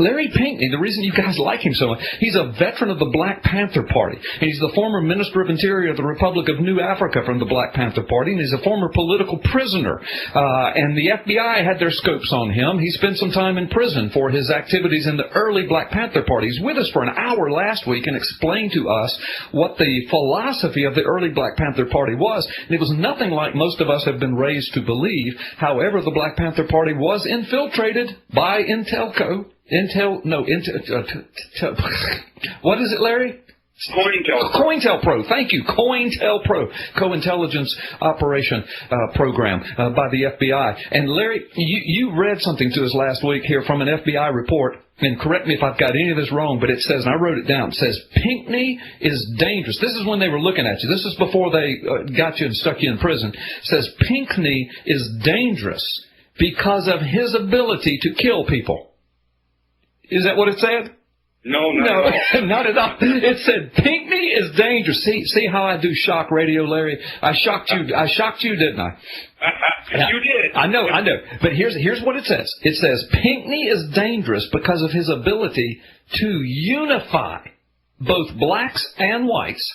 Larry Pinkney, the reason you guys like him so much, he's a veteran of the Black Panther Party. And he's the former Minister of Interior of the Republic of New Africa from the Black Panther Party, and he's a former political prisoner. And the FBI had their scopes on him. He spent some time in prison for his activities in the early Black Panther Party. He's with us for an hour last week and explained to us what the philosophy of the early Black Panther Party was. And it was nothing like most of us have been raised to believe. However, the Black Panther Party was infiltrated by what is it, Larry? COINTELPRO. Thank you. COINTELPRO. Co-Intelligence Operation Program by the FBI. And Larry, you read something to us last week here from an FBI report. And correct me if I've got any of this wrong, but it says, and I wrote it down, it says, Pinkney is dangerous. This is when they were looking at you. This is before they got you and stuck you in prison. It says, Pinkney is dangerous because of his ability to kill people. Is that what it said? No, not at all. It said Pinkney is dangerous. See how I do shock radio, Larry? I shocked you, didn't I? You did. I know. But here's what it says. It says Pinkney is dangerous because of his ability to unify both blacks and whites.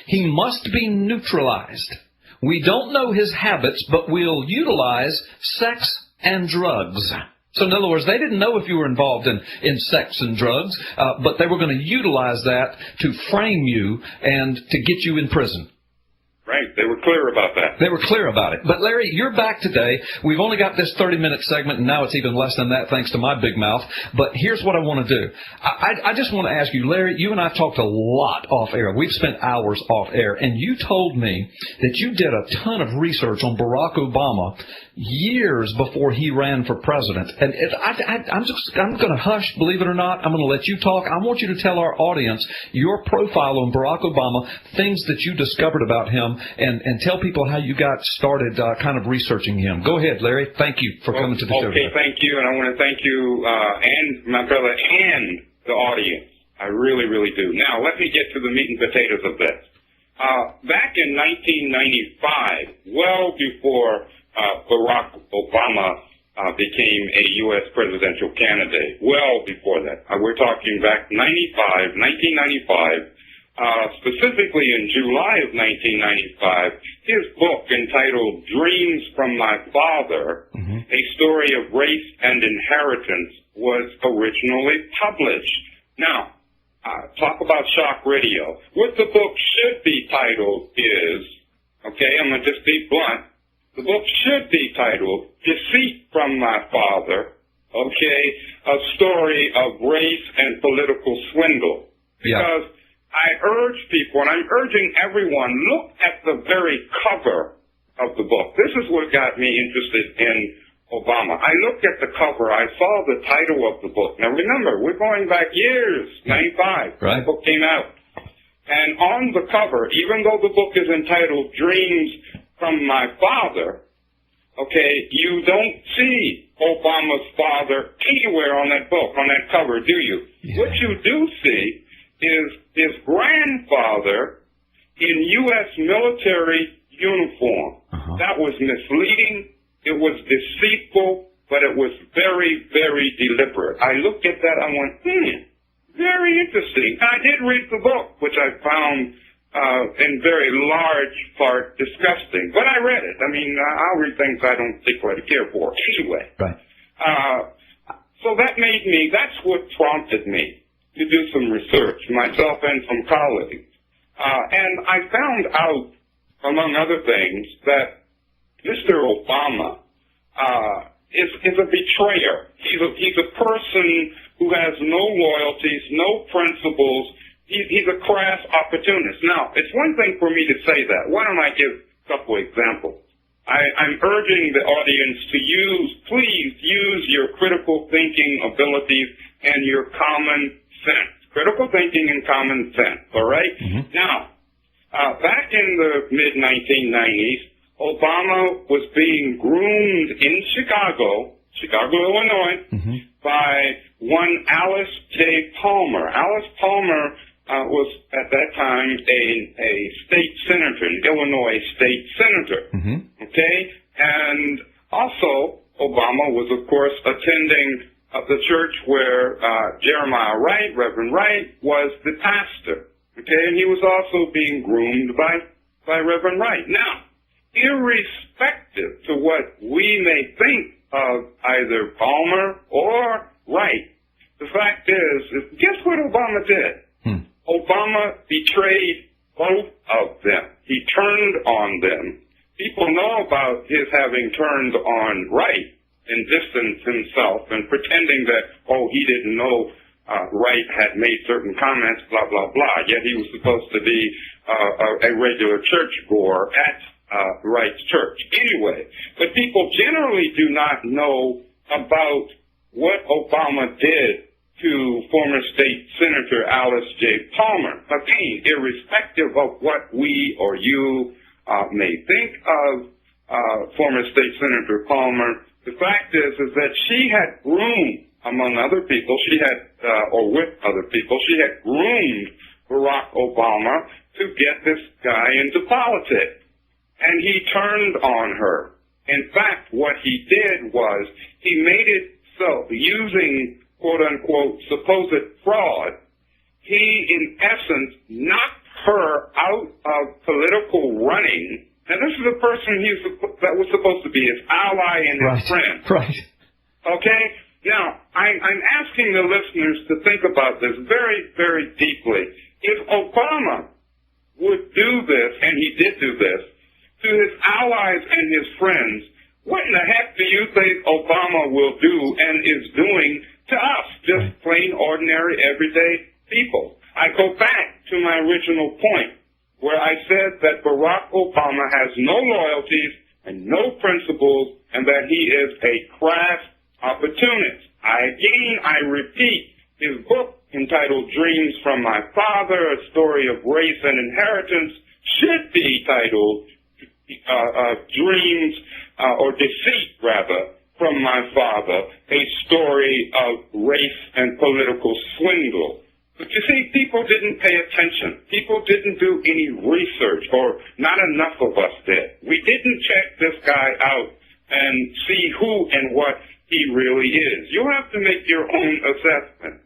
He must be neutralized. We don't know his habits, but we'll utilize sex and drugs. So in other words, they didn't know if you were involved in sex and drugs, but they were going to utilize that to frame you and to get you in prison. Right. They were clear about that. They were clear about it. But, Larry, you're back today. We've only got this 30-minute segment, and now it's even less than that thanks to my big mouth. But here's what I want to do. I just want to ask you, Larry, you and I talked a lot off air. We've spent hours off air. And you told me that you did a ton of research on Barack Obama years before he ran for president. And I'm going to hush, believe it or not. I'm going to let you talk. I want you to tell our audience your profile on Barack Obama, things that you discovered about him, and tell people how you got started kind of researching him. Go ahead, Larry. Thank you for coming to the show. Okay, thank you. And I want to thank you and my brother and the audience. I really, really do. Now, let me get to the meat and potatoes of this. Back in 1995, well before Barack Obama became a U.S. presidential candidate, well before that, we're talking back 1995, specifically in July of 1995, his book entitled Dreams from My Father, A Story of Race and Inheritance, was originally published. Now, talk about shock radio. What the book should be titled is, okay, I'm going to just be blunt, the book should be titled Deceit from My Father, okay, a story of race and political swindle. Because I urge people, and I'm urging everyone, look at the very cover of the book. This is what got me interested in Obama. I looked at the cover. I saw the title of the book. Now, remember, we're going back years, 95. Right. The book came out. And on the cover, even though the book is entitled Dreams from My Father, okay, you don't see Obama's father anywhere on that book, on that cover, do you? Yeah. What you do see is his grandfather in U.S. military uniform. That was misleading. It was deceitful, but it was very, very deliberate. I looked at that, I went, very interesting. I did read the book, which I found in very large part disgusting. But I read it. I mean, I'll read things I don't particularly care for anyway. Right. So that's what prompted me to do some research, myself and some colleagues. And I found out, among other things, that Mr. Obama is a betrayer. He's a person who has no loyalties, no principles. He's a crass opportunist. Now, it's one thing for me to say that. Why don't I give a couple examples? I'm urging the audience to please use your critical thinking abilities and your common sense. Critical thinking and common sense, all right? Now, back in the mid-1990s, Obama was being groomed in Chicago, Illinois, by one Alice J. Palmer. Alice Palmer was at that time a state senator, an Illinois state senator. Okay? And also, Obama was, of course, attending the church where Jeremiah Wright, Reverend Wright, was the pastor. Okay, and he was also being groomed by Reverend Wright. Now, irrespective to what we may think of either Palmer or Wright, the fact is guess what Obama did? Obama betrayed both of them. He turned on them. People know about his having turned on Wright and distanced himself and pretending that, he didn't know Wright had made certain comments, blah, blah, blah, yet he was supposed to be a regular churchgoer at Wright's church. Anyway, but people generally do not know about what Obama did to former state Senator Alice J. Palmer. Again, irrespective of what we or you may think of former state Senator Palmer, the fact is that she had groomed, among other people, or with other people, she had groomed Barack Obama to get this guy into politics. And he turned on her. In fact, what he did was he made it so, using quote-unquote supposed fraud, he, in essence, knocked her out of political running. Now, this is a person that was supposed to be his ally and his friend. Right. Okay? Now, I'm asking the listeners to think about this very, very deeply. If Obama would do this, and he did do this, to his allies and his friends, what in the heck do you think Obama will do and is doing to us, just plain, ordinary, everyday people? I go back to my original point, where I said that Barack Obama has no loyalties and no principles, and that he is a crass opportunist. I repeat, his book entitled Dreams from My Father, A Story of Race and Inheritance, should be titled Dreams, or Deceit, rather, from My Father, A Story of Race and Political Swindle. But you see, people didn't pay attention. People didn't do any research, or not enough of us did. We didn't check this guy out and see who and what he really is. You have to make your own assessment.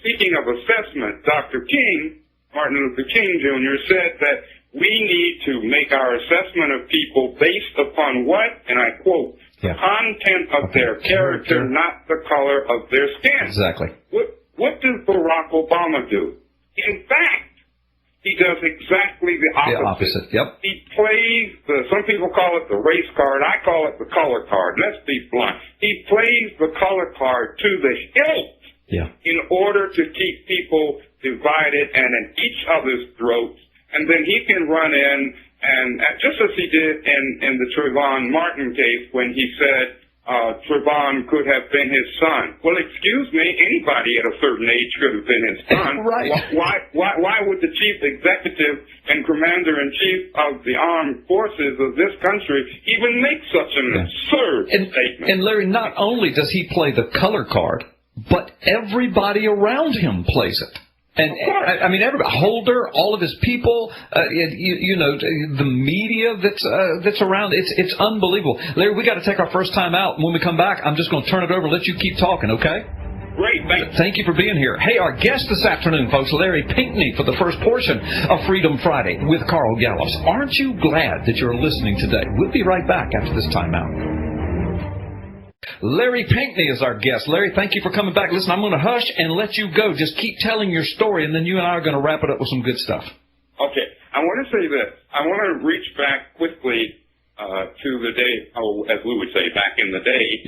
Speaking of assessment, Dr. King, Martin Luther King Jr., said that we need to make our assessment of people based upon what, and I quote, the content of their character, not the color of their skin. Exactly. What does Barack Obama do? In fact, he does exactly the opposite. Yep. He plays some people call it the race card, I call it the color card. Let's be blunt. He plays the color card to the hilt in order to keep people divided and in each other's throats. And then he can run in, and just as he did in the Trayvon Martin case when he said Trayvon could have been his son. Well, excuse me, anybody at a certain age could have been his son. Right. Why would the chief executive and commander-in-chief of the armed forces of this country even make such an absurd statement? And Larry, not only does he play the color card, but everybody around him plays it. And everybody, Holder, all of his people, the media that's around, it's unbelievable. Larry, we got to take our first time out. When we come back, I'm just going to turn it over and let you keep talking, okay? Great, thanks. Thank you for being here. Hey, our guest this afternoon, folks, Larry Pinkney, for the first portion of Freedom Friday with Carl Gallups. Aren't you glad that you're listening today? We'll be right back after this time out. Larry Pinkney is our guest. Larry, thank you for coming back. Listen, I'm going to hush and let you go. Just keep telling your story, and then you and I are going to wrap it up with some good stuff. Okay. I want to say this. I want to reach back quickly to the day, as we would say, back in the day,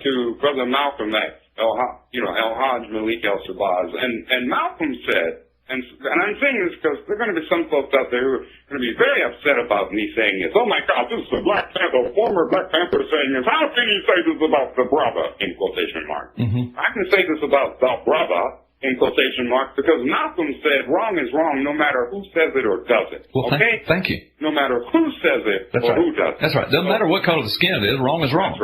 to Brother Malcolm, El-Hajj Malik El-Shabazz. And Malcolm said, and I'm saying this because there are going to be some folks out there who are going to be very upset about me saying this. Oh, my God, this is a Black Panther, former Black Panther saying this. How can you say this about the brother, in quotation marks? Mm-hmm. I can say this about the brother, in quotation marks, because Malcolm said wrong is wrong no matter who says it or does it. Well, okay? Thank you. No matter who says it who does it. That's right. Doesn't matter what color the skin it is, wrong is wrong.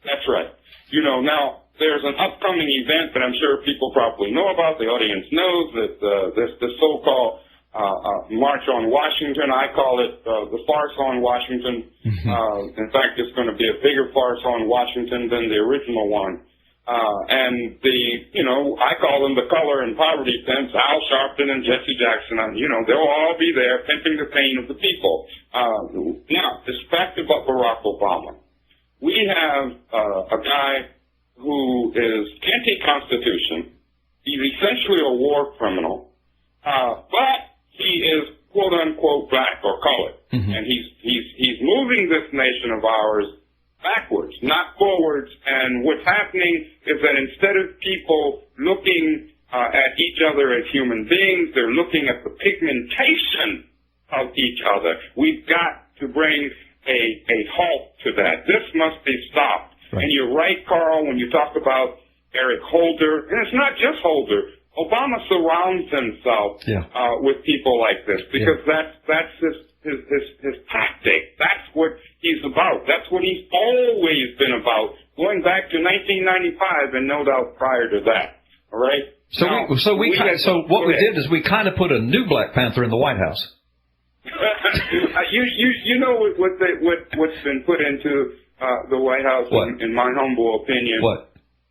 That's right. Now, there's an upcoming event that I'm sure people probably know about. The audience knows that this so-called March on Washington. I call it the farce on Washington. In fact, it's going to be a bigger farce on Washington than the original one. And I call them the color and poverty tents, Al Sharpton and Jesse Jackson. They'll all be there pimping the pain of the people. Now, it's back to Barack Obama. We have a guy who is anti-Constitution. He's essentially a war criminal, but he is quote unquote black or colored, and he's moving this nation of ours backwards, not forwards. And what's happening is that instead of people looking at each other as human beings, they're looking at the pigmentation of each other. We've got to bring a halt to that. This must be stopped. Right. And you're right, Carl, when you talk about Eric Holder, and it's not just Holder. Obama surrounds himself with people like this because that's his tactic. That's what he's about. That's what he's always been about, going back to 1995 and no doubt prior to that. All right. So what we did is we kind of put a new Black Panther in the White House. you know what's been put into the White House, in my humble opinion. What?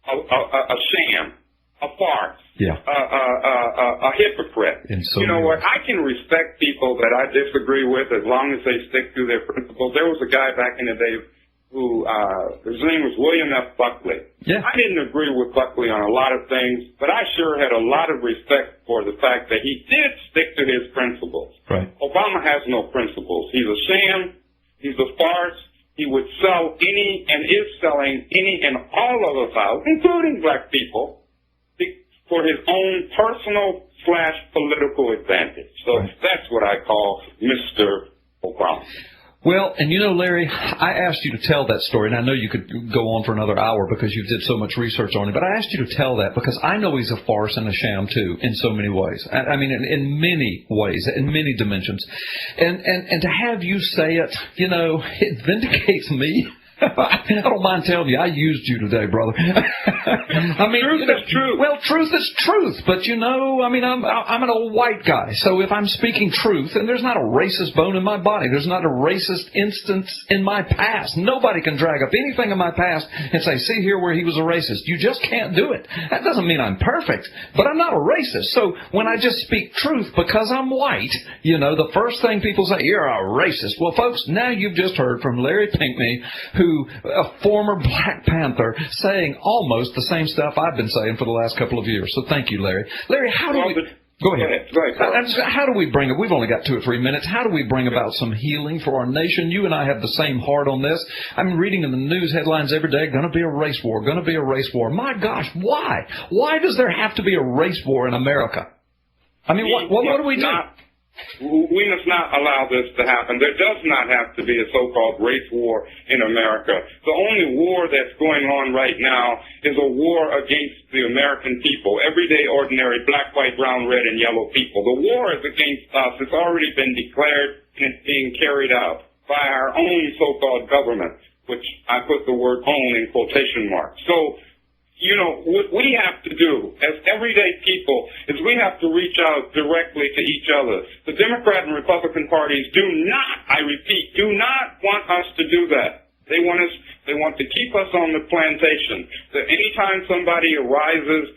A sham, a farce, a hypocrite. You know what? I can respect people that I disagree with as long as they stick to their principles. There was a guy back in the day who, his name was William F. Buckley. Yeah. I didn't agree with Buckley on a lot of things, but I sure had a lot of respect for the fact that he did stick to his principles. Right. Obama has no principles. He's a sham. He's a farce. He would sell any and is selling any and all of us out, including black people, for his own personal / political advantage. So that's what I call Mr. Obama. Well, and Larry, I asked you to tell that story, and I know you could go on for another hour because you did so much research on it, but I asked you to tell that because I know he's a farce and a sham, too, in so many ways. I mean, in many ways, in many dimensions. And to have you say it, it vindicates me. I don't mind telling you, I used you today, brother. I mean, truth is truth. Well, truth is truth, but I'm an old white guy, so if I'm speaking truth, and there's not a racist bone in my body, there's not a racist instance in my past. Nobody can drag up anything in my past and say, see here where he was a racist. You just can't do it. That doesn't mean I'm perfect, but I'm not a racist. So when I just speak truth because I'm white, the first thing people say, you're a racist. Well, folks, now you've just heard from Larry Pinkney, a former Black Panther, saying almost the same stuff I've been saying for the last couple of years. So thank you, Larry. Larry, how do we... Go ahead. How do we bring it? We've only got 2 or 3 minutes. How do we bring about some healing for our nation? You and I have the same heart on this. I'm reading in the news headlines every day, going to be a race war, going to be a race war. My gosh, why? Why does there have to be a race war in America? I mean, what do we do? We must not allow this to happen. There does not have to be a so-called race war in America. The only war that's going on right now is a war against the American people, everyday, ordinary, black, white, brown, red, and yellow people. The war is against us. It's already been declared, and it's being carried out by our own so-called government, which I put the word own in quotation marks. So, what we have to do as everyday people is we have to reach out directly to each other. The Democrat and Republican parties do not, I repeat, do not want us to do that. They want to keep us on the plantation. That anytime somebody arises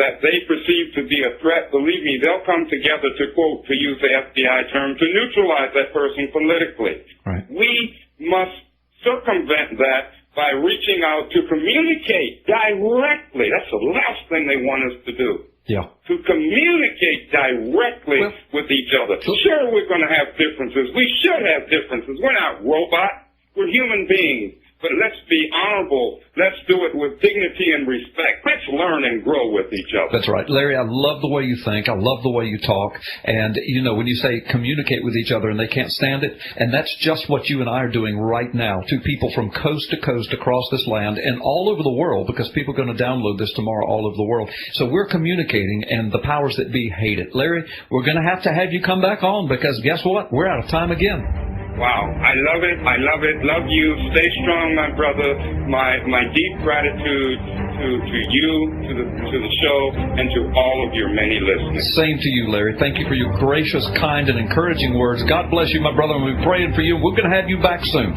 that they perceive to be a threat, believe me, they'll come together to, quote, to use the FBI term, to neutralize that person politically. Right. We must circumvent that by reaching out to communicate directly. That's the last thing they want us to do. Yeah. To communicate directly with each other. Sure, we're going to have differences. We should have differences. We're not robots. We're human beings. But let's be honorable. Let's do it with dignity and respect. Let's learn and grow with each other. That's right. Larry, I love the way you think. I love the way you talk. And, when you say communicate with each other and they can't stand it, and that's just what you and I are doing right now to people from coast to coast across this land and all over the world, because people are going to download this tomorrow all over the world. So we're communicating, and the powers that be hate it. Larry, we're going to have you come back on because guess what? We're out of time again. Wow, I love it. I love it. Love you. Stay strong, my brother. My deep gratitude to you, to the show, and to all of your many listeners. Same to you, Larry. Thank you for your gracious, kind, and encouraging words. God bless you, my brother, and we're praying for you. We're going to have you back soon.